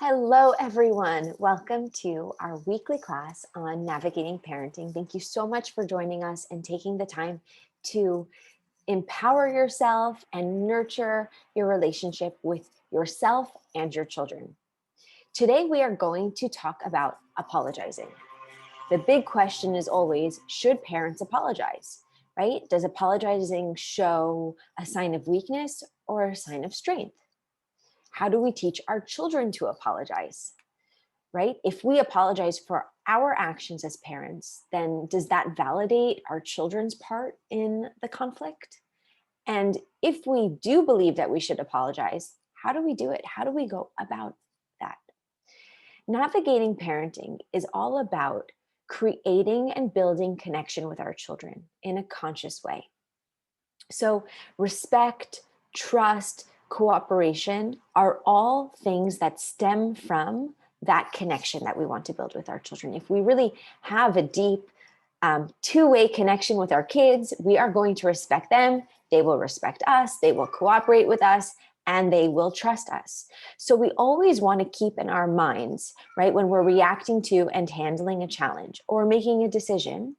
Hello, everyone. Welcome to our weekly class on navigating parenting. Thank you so much for joining us and taking the time to empower yourself and nurture your relationship with yourself and your children. Today, we are going to talk about apologizing. The big question is always, should parents apologize, right? Does apologizing show a sign of weakness or a sign of strength? How do we teach our children to apologize? Right? If we apologize for our actions as parents, then does that validate our children's part in the conflict? And if we do believe that we should apologize, how do we do it? How do we go about that? Navigating parenting is all about creating and building connection with our children in a conscious way. So, respect, trust, cooperation are all things that stem from that connection that we want to build with our children. If we really have a deep two-way connection with our kids, we are going to respect them. They will respect us. They will cooperate with us, and they will trust us. So we always want to keep in our minds, right, when we're reacting to and handling a challenge or making a decision,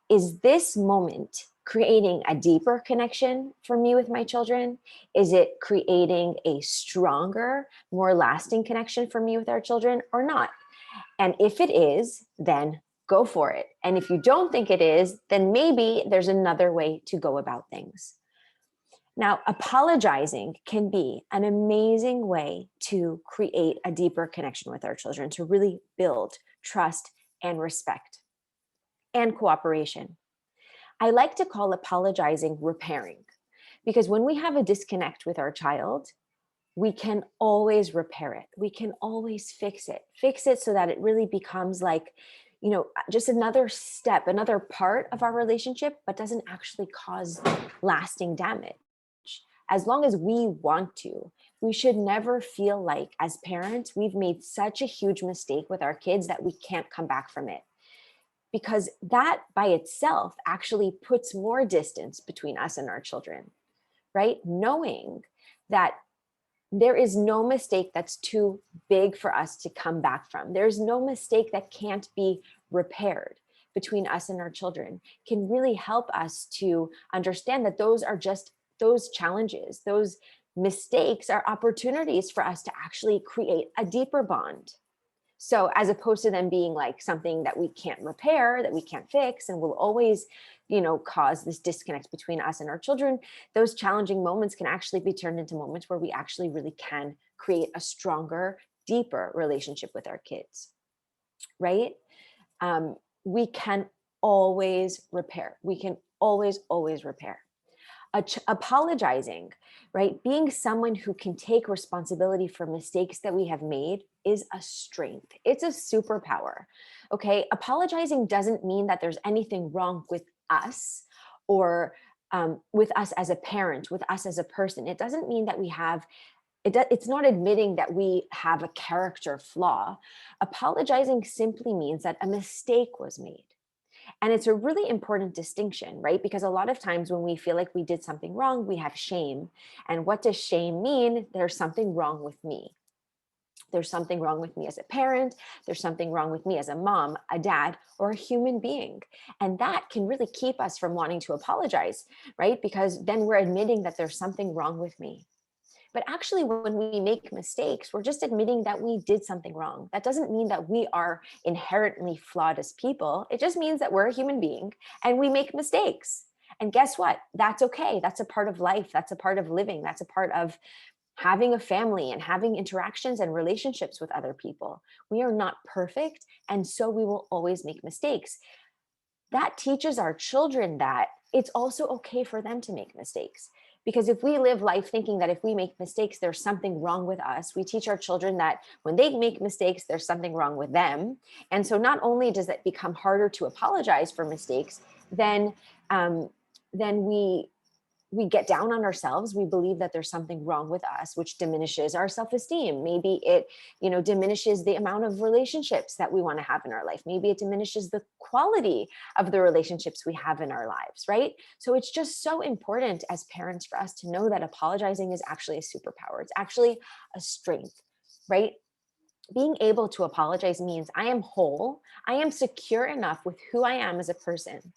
is this moment creating a deeper connection for me with my children? Is it creating a stronger, more lasting connection for me with our children or not? And if it is, then go for it. And if you don't think it is, then maybe there's another way to go about things. Now, apologizing can be an amazing way to create a deeper connection with our children, to really build trust and respect and cooperation. I like to call apologizing repairing, because when we have a disconnect with our child, we can always repair it. We can always fix it so that it really becomes like, just another step, another part of our relationship, but doesn't actually cause lasting damage. As long as we want to, we should never feel like as parents, we've made such a huge mistake with our kids that we can't come back from it, because that by itself actually puts more distance between us and our children, right? Knowing that there is no mistake that's too big for us to come back from. There's no mistake that can't be repaired between us and our children can really help us to understand that those are just those challenges, those mistakes are opportunities for us to actually create a deeper bond. So as opposed to them being like something that we can't repair, that we can't fix, and will always, cause this disconnect between us and our children, those challenging moments can actually be turned into moments where we actually really can create a stronger, deeper relationship with our kids, right? We can always repair. We can always repair. Apologizing, right? Being someone who can take responsibility for mistakes that we have made is a strength. It's a superpower. Okay. Apologizing doesn't mean that there's anything wrong with us or with us as a parent, with us as a person. It doesn't mean that we have it's not admitting that we have a character flaw. Apologizing simply means that a mistake was made. And it's a really important distinction, right? Because a lot of times when we feel like we did something wrong, we have shame. And what does shame mean? There's something wrong with me. There's something wrong with me as a parent. There's something wrong with me as a mom, a dad, or a human being. And that can really keep us from wanting to apologize, right? Because then we're admitting that there's something wrong with me. But actually, when we make mistakes, we're just admitting that we did something wrong. That doesn't mean that we are inherently flawed as people. It just means that we're a human being and we make mistakes. And guess what? That's okay. That's a part of life. That's a part of living. That's a part of having a family and having interactions and relationships with other people. We are not perfect. And so we will always make mistakes. That teaches our children that it's also okay for them to make mistakes. Because if we live life thinking that if we make mistakes, there's something wrong with us, we teach our children that when they make mistakes, there's something wrong with them. And so not only does it become harder to apologize for mistakes, then we get down on ourselves. We believe that there's something wrong with us, which diminishes our self-esteem. Maybe it, diminishes the amount of relationships that we want to have in our life. Maybe it diminishes the quality of the relationships we have in our lives, right? So it's just so important as parents for us to know that apologizing is actually a superpower. It's actually a strength, right? being able to apologize means I am whole. I am secure enough with who I am as a person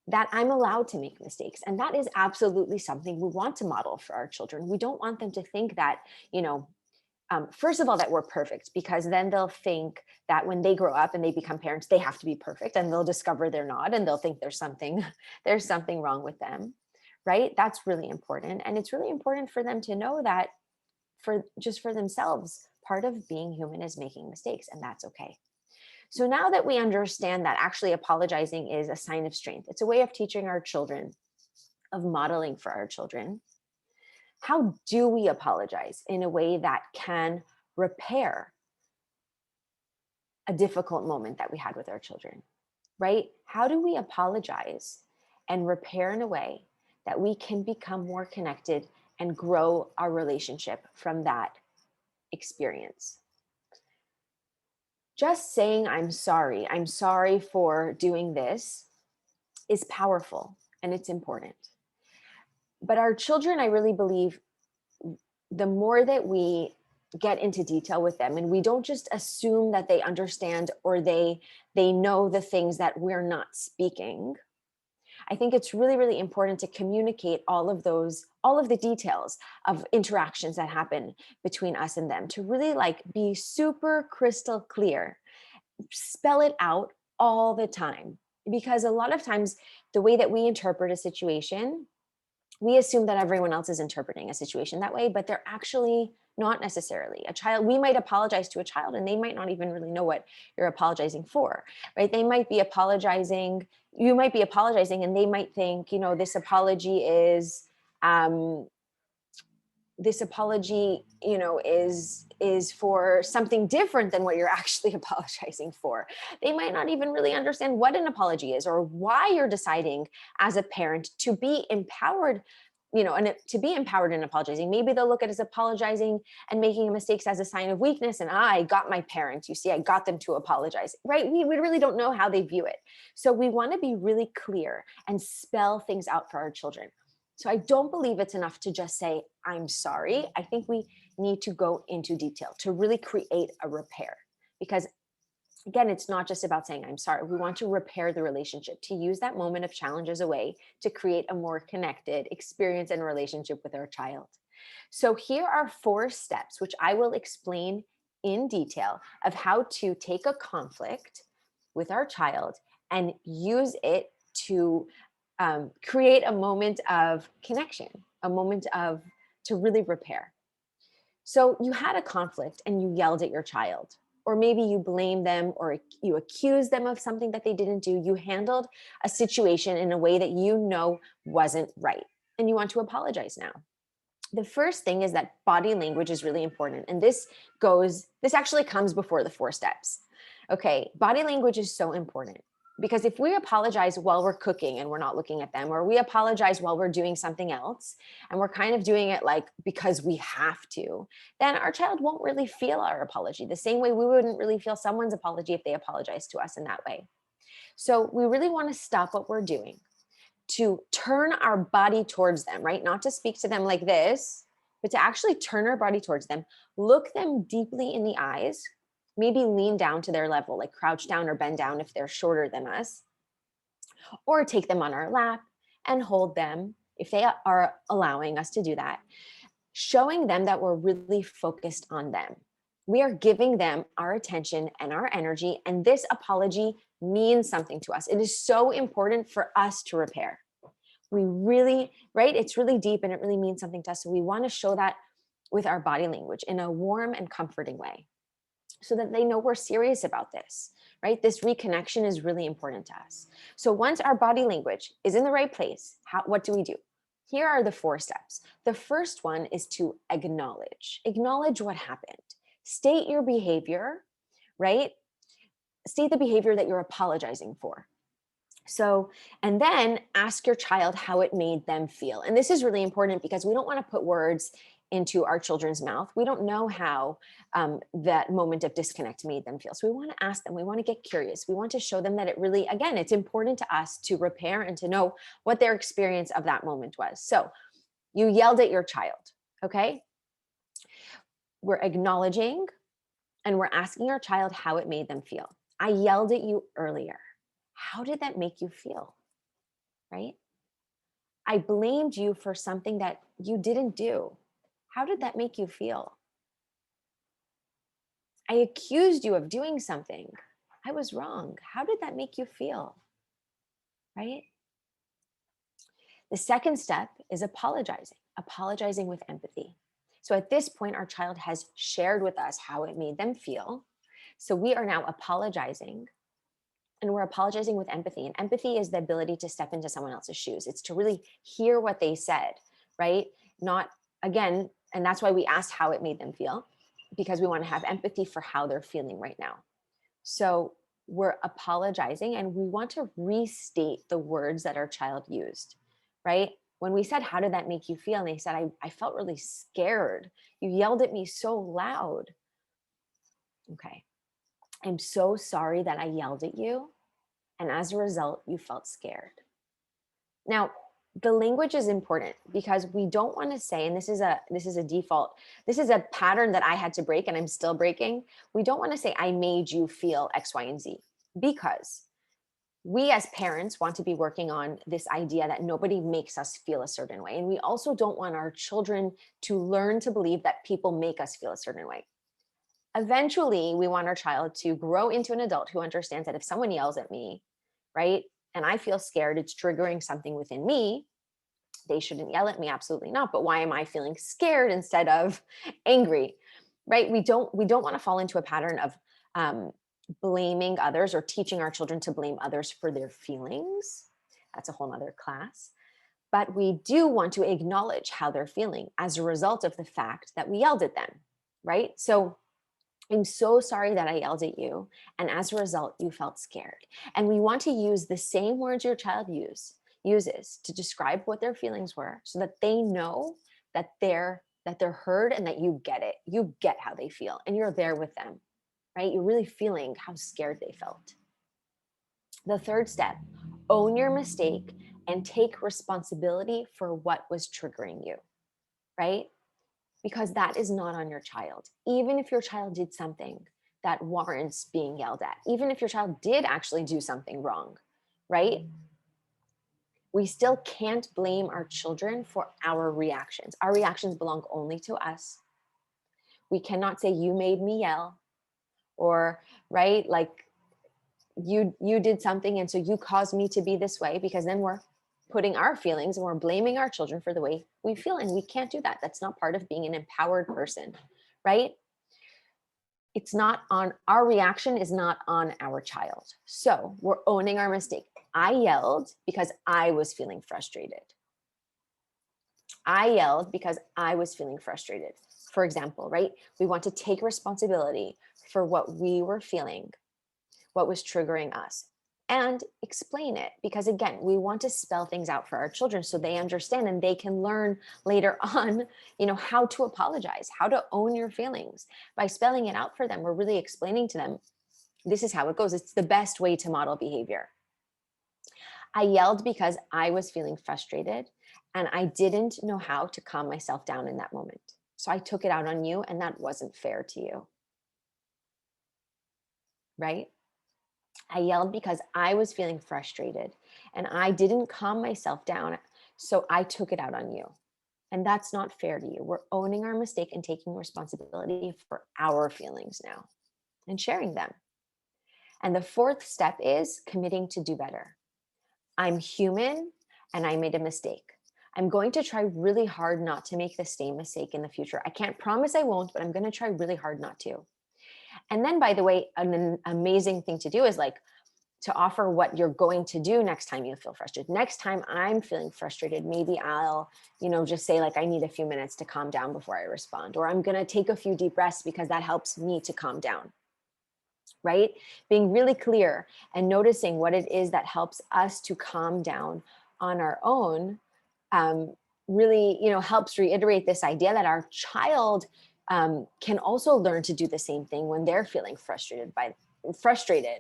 that I'm allowed to make mistakes. And that is absolutely something we want to model for our children. We don't want them to think that, first of all, that we're perfect, because then they'll think that when they grow up and they become parents, they have to be perfect, and they'll discover they're not, and they'll think there's something there's something wrong with them, right? That's really important. And it's really important for them to know that for themselves, part of being human is making mistakes, and that's okay. So now that we understand that actually apologizing is a sign of strength, it's a way of teaching our children, of modeling for our children. How do we apologize in a way that can repair a difficult moment that we had with our children, right? How do we apologize and repair in a way that we can become more connected and grow our relationship from that experience? Just saying, I'm sorry for doing this, is powerful and it's important. But our children, I really believe, the more that we get into detail with them and we don't just assume that they understand or they know the things that we're not speaking, I think it's really, really important to communicate all of the details of interactions that happen between us and them, to really like be super crystal clear, spell it out all the time. Because a lot of times the way that we interpret a situation, we assume that everyone else is interpreting a situation that way, but they're actually not necessarily. A child, we might apologize to a child and they might not even really know what you're apologizing for, right? They might be apologizing, you might be apologizing and they might think, this apology is, is for something different than what you're actually apologizing for. They might not even really understand what an apology is or why you're deciding as a parent to be empowered, and to be empowered in apologizing. Maybe they'll look at as apologizing and making mistakes as a sign of weakness, and I got my parent, you see, I got them to apologize, right? We really don't know how they view it. So we want to be really clear and spell things out for our children. So I don't believe it's enough to just say, I'm sorry. I think we need to go into detail to really create a repair. Because again, it's not just about saying, I'm sorry. We want to repair the relationship, to use that moment of challenge as a way to create a more connected experience and relationship with our child. So here are 4 steps, which I will explain in detail, of how to take a conflict with our child and use it to create a moment of connection, a moment of to really repair. So you had a conflict and you yelled at your child, or maybe you blamed them or you accused them of something that they didn't do. You handled a situation in a way that wasn't right, and you want to apologize now. The first thing is that body language is really important. And this actually comes before the 4 steps. Okay, body language is so important. Because if we apologize while we're cooking and we're not looking at them, or we apologize while we're doing something else and we're kind of doing it like because we have to, then our child won't really feel our apology the same way we wouldn't really feel someone's apology if they apologized to us in that way. So we really want to stop what we're doing, to turn our body towards them, right? Not to speak to them like this, but to actually turn our body towards them, look them deeply in the eyes, maybe lean down to their level, like crouch down or bend down if they're shorter than us, or take them on our lap and hold them if they are allowing us to do that, showing them that we're really focused on them. We are giving them our attention and our energy, and this apology means something to us. It is so important for us to repair. We really, right? It's really deep and it really means something to us. So we want to show that with our body language in a warm and comforting way, so that they know we're serious about this, right? This reconnection is really important to us. So once our body language is in the right place, what do we do? Here are the 4 steps. The first one is to acknowledge. Acknowledge what happened. State your behavior, right? State the behavior that you're apologizing for. So, and then ask your child how it made them feel. And this is really important because we don't want to put words into our children's mouth. We don't know how that moment of disconnect made them feel. So we want to ask them, we want to get curious. We want to show them that it really, again, it's important to us to repair and to know what their experience of that moment was. So you yelled at your child, okay? We're acknowledging And we're asking our child how it made them feel. I yelled at you earlier. How did that make you feel? Right? I blamed you for something that you didn't do. How did that make you feel? I accused you of doing something. I was wrong. How did that make you feel? Right? The second step is apologizing with empathy. So at this point, our child has shared with us how it made them feel. So we are now apologizing, and we're apologizing with empathy. And empathy is the ability to step into someone else's shoes. It's to really hear what they said, right? Not, again, and that's why we asked how it made them feel, because we want to have empathy for how they're feeling right now. So we're apologizing, and we want to restate the words that our child used, right? When we said, how did that make you feel? And they said, I felt really scared. You yelled at me so loud. Okay. I'm so sorry that I yelled at you. And as a result, you felt scared. Now, the language is important because we don't want to say, and this is a default, this is a pattern that I had to break and I'm still breaking. We don't want to say, I made you feel X, Y, and Z, because we as parents want to be working on this idea that nobody makes us feel a certain way. And we also don't want our children to learn to believe that people make us feel a certain way. Eventually, we want our child to grow into an adult who understands that if someone yells at me, right, and I feel scared, it's triggering something within me. They shouldn't yell at me, absolutely not. But why am I feeling scared instead of angry, right? We don't want to fall into a pattern of blaming others or teaching our children to blame others for their feelings. That's a whole nother class. But we do want to acknowledge how they're feeling as a result of the fact that we yelled at them, right? So I'm so sorry that I yelled at you. And as a result, you felt scared. And we want to use the same words your child uses to describe what their feelings were, so that they know that they're heard and that you get it. You get how they feel and you're there with them, right? You're really feeling how scared they felt. The third step, own your mistake and take responsibility for what was triggering you, right? Because that is not on your child. Even if your child did something that warrants being yelled at, even if your child did actually do something wrong, right? We still can't blame our children for our reactions. Our reactions belong only to us. We cannot say, you made me yell, or, right, like you did something and so you caused me to be this way, because then we're putting our feelings and we're blaming our children for the way we feel. And we can't do that. That's not part of being an empowered person, right? It's not on, our reaction is not on our child. So we're owning our mistake. I yelled because I was feeling frustrated. I yelled because I was feeling frustrated. For example, right? We want to take responsibility for what we were feeling, what was triggering us, and explain it, because again, we want to spell things out for our children so they understand and they can learn later on, how to apologize, how to own your feelings. By spelling it out for them, we're really explaining to them, this is how it goes. It's the best way to model behavior. I yelled because I was feeling frustrated and I didn't know how to calm myself down in that moment. So I took it out on you, and that wasn't fair to you, right? I yelled because I was feeling frustrated and I didn't calm myself down. So I took it out on you. And that's not fair to you. We're owning our mistake and taking responsibility for our feelings now and sharing them. And the fourth step is committing to do better. I'm human and I made a mistake. I'm going to try really hard not to make the same mistake in the future. I can't promise I won't, but I'm going to try really hard not to. And then, by the way, an amazing thing to do is like to offer what you're going to do next time you feel frustrated. Next time I'm feeling frustrated, maybe I'll, just say like, I need a few minutes to calm down before I respond, or I'm going to take a few deep breaths because that helps me to calm down, right? Being really clear and noticing what it is that helps us to calm down on our own really, helps reiterate this idea that our child can also learn to do the same thing when they're feeling frustrated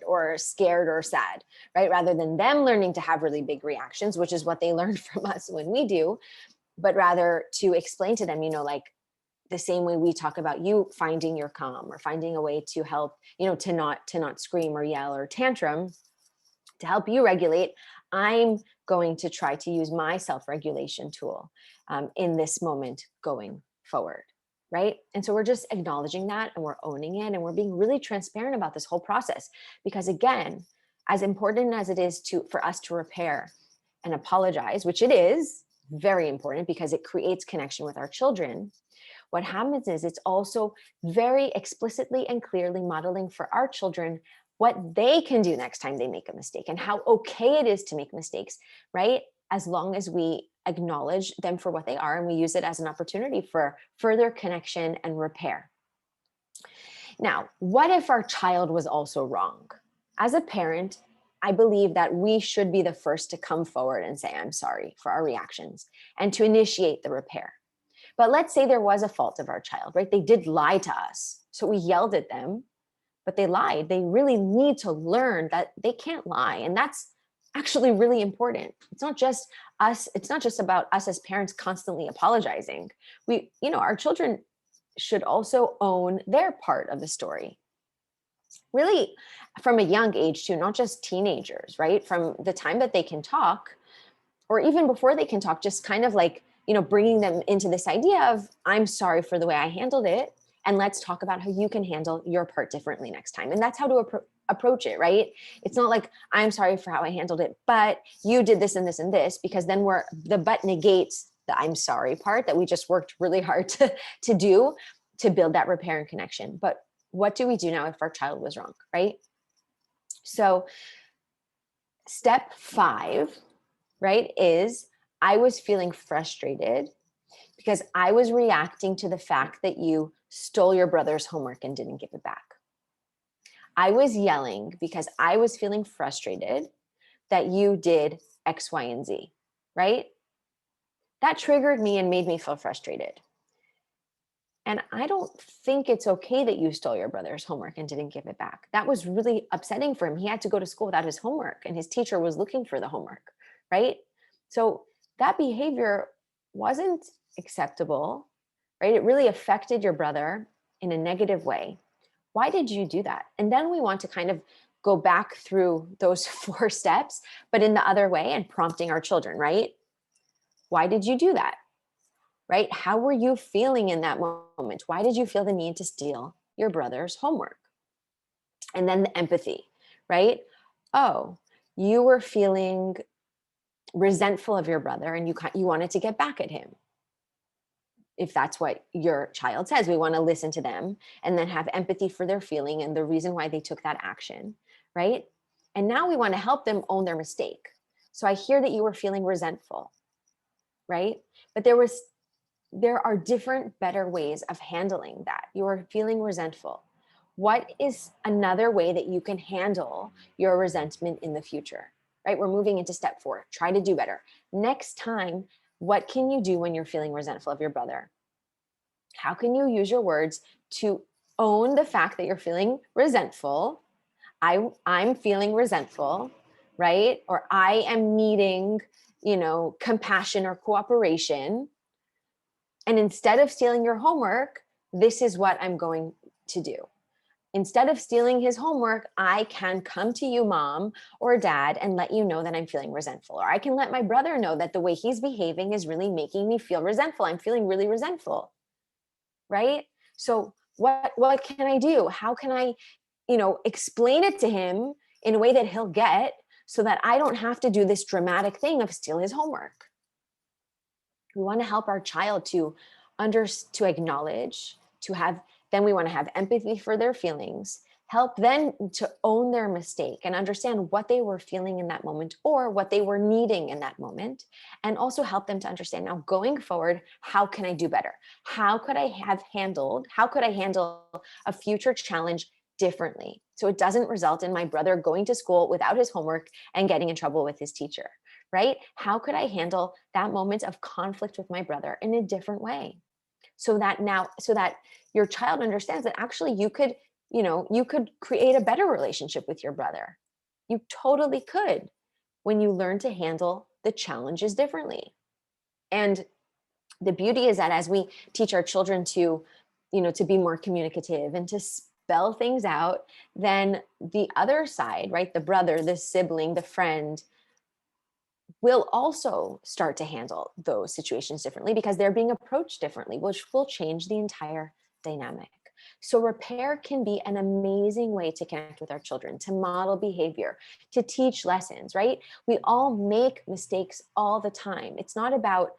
or scared or sad, right? Rather than them learning to have really big reactions, which is what they learn from us when we do, but rather to explain to them, like, the same way we talk about you finding your calm or finding a way to help, to not scream or yell or tantrum, to help you regulate, I'm going to try to use my self-regulation tool in this moment going forward. Right. And so we're just acknowledging that, and we're owning it, and we're being really transparent about this whole process. Because again, as important as it is for us to repair and apologize, which it is very important because it creates connection with our children, what happens is it's also very explicitly and clearly modeling for our children what they can do next time they make a mistake, and how okay it is to make mistakes, right? As long as we acknowledge them for what they are, and we use it as an opportunity for further connection and repair. Now, what if our child was also wrong? As a parent, I believe that we should be the first to come forward and say, I'm sorry for our reactions, and to initiate the repair. But let's say there was a fault of our child, right? They did lie to us. So we yelled at them, but they lied. They really need to learn that they can't lie. And that's actually really important. It's not just us. It's not just about us as parents constantly apologizing. Our children should also own their part of the story. Really from a young age too, not just teenagers, right? From the time that they can talk, or even before they can talk, just kind of like, bringing them into this idea of, I'm sorry for the way I handled it, and let's talk about how you can handle your part differently next time. And that's how to approach it, right? It's not like, I'm sorry for how I handled it, but you did this and this and this, because then the but negates the I'm sorry part that we just worked really hard to do to build that repair and connection. But what do we do now if our child was wrong, right? So step 5, right, is I was feeling frustrated because I was reacting to the fact that you stole your brother's homework and didn't give it back. I was yelling because I was feeling frustrated that you did X, Y, and Z, right? That triggered me and made me feel frustrated. And I don't think it's okay that you stole your brother's homework and didn't give it back. That was really upsetting for him. He had to go to school without his homework, and his teacher was looking for the homework, right? So that behavior wasn't acceptable, right? It really affected your brother in a negative way. Why did you do that? And then we want to kind of go back through those 4 steps, but in the other way, and prompting our children, right? Why did you do that? Right? How were you feeling in that moment? Why did you feel the need to steal your brother's homework? And then the empathy, right? Oh, you were feeling resentful of your brother, and you wanted to get back at him. If that's what your child says, we want to listen to them and then have empathy for their feeling and the reason why they took that action, right? And now we want to help them own their mistake. So I hear that you were feeling resentful, right? But there are different, better ways of handling that. You are feeling resentful. What is another way that you can handle your resentment in the future, right? We're moving into step 4. Try to do better. Next time, what can you do when you're feeling resentful of your brother? How can you use your words to own the fact that you're feeling resentful? I'm feeling resentful, right? Or I am needing, compassion or cooperation. And instead of stealing your homework, this is what I'm going to do. Instead of stealing his homework, I can come to you, mom or dad, and let you know that I'm feeling resentful. Or I can let my brother know that the way he's behaving is really making me feel resentful. I'm feeling really resentful, right? So what can I do? How can I, explain it to him in a way that he'll get, so that I don't have to do this dramatic thing of steal his homework? We want to help our child to acknowledge, then we want to have empathy for their feelings, help them to own their mistake and understand what they were feeling in that moment or what they were needing in that moment. And also help them to understand, now going forward, how can I do better? How could I handle a future challenge differently, so it doesn't result in my brother going to school without his homework and getting in trouble with his teacher? Right? How could I handle that moment of conflict with my brother in a different way? So that your child understands that actually you could create a better relationship with your brother. You totally could, when you learn to handle the challenges differently. And the beauty is that as we teach our children to, to be more communicative and to spell things out, then the other side, right, the brother, the sibling, the friend, will also start to handle those situations differently because they're being approached differently, which will change the entire dynamic. So repair can be an amazing way to connect with our children, to model behavior, to teach lessons, right? We all make mistakes all the time. It's not about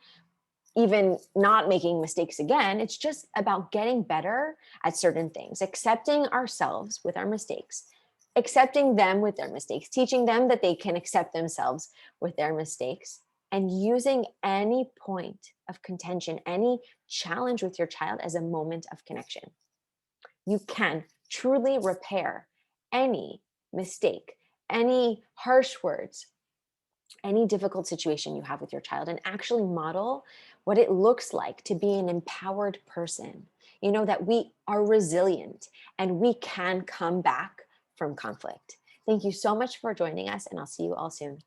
even not making mistakes again. It's just about getting better at certain things, accepting ourselves with our mistakes, accepting them with their mistakes, teaching them that they can accept themselves with their mistakes, and using any point of contention, any challenge with your child as a moment of connection. You can truly repair any mistake, any harsh words, any difficult situation you have with your child, and actually model what it looks like to be an empowered person. That we are resilient and we can come back from conflict. Thank you so much for joining us, and I'll see you all soon.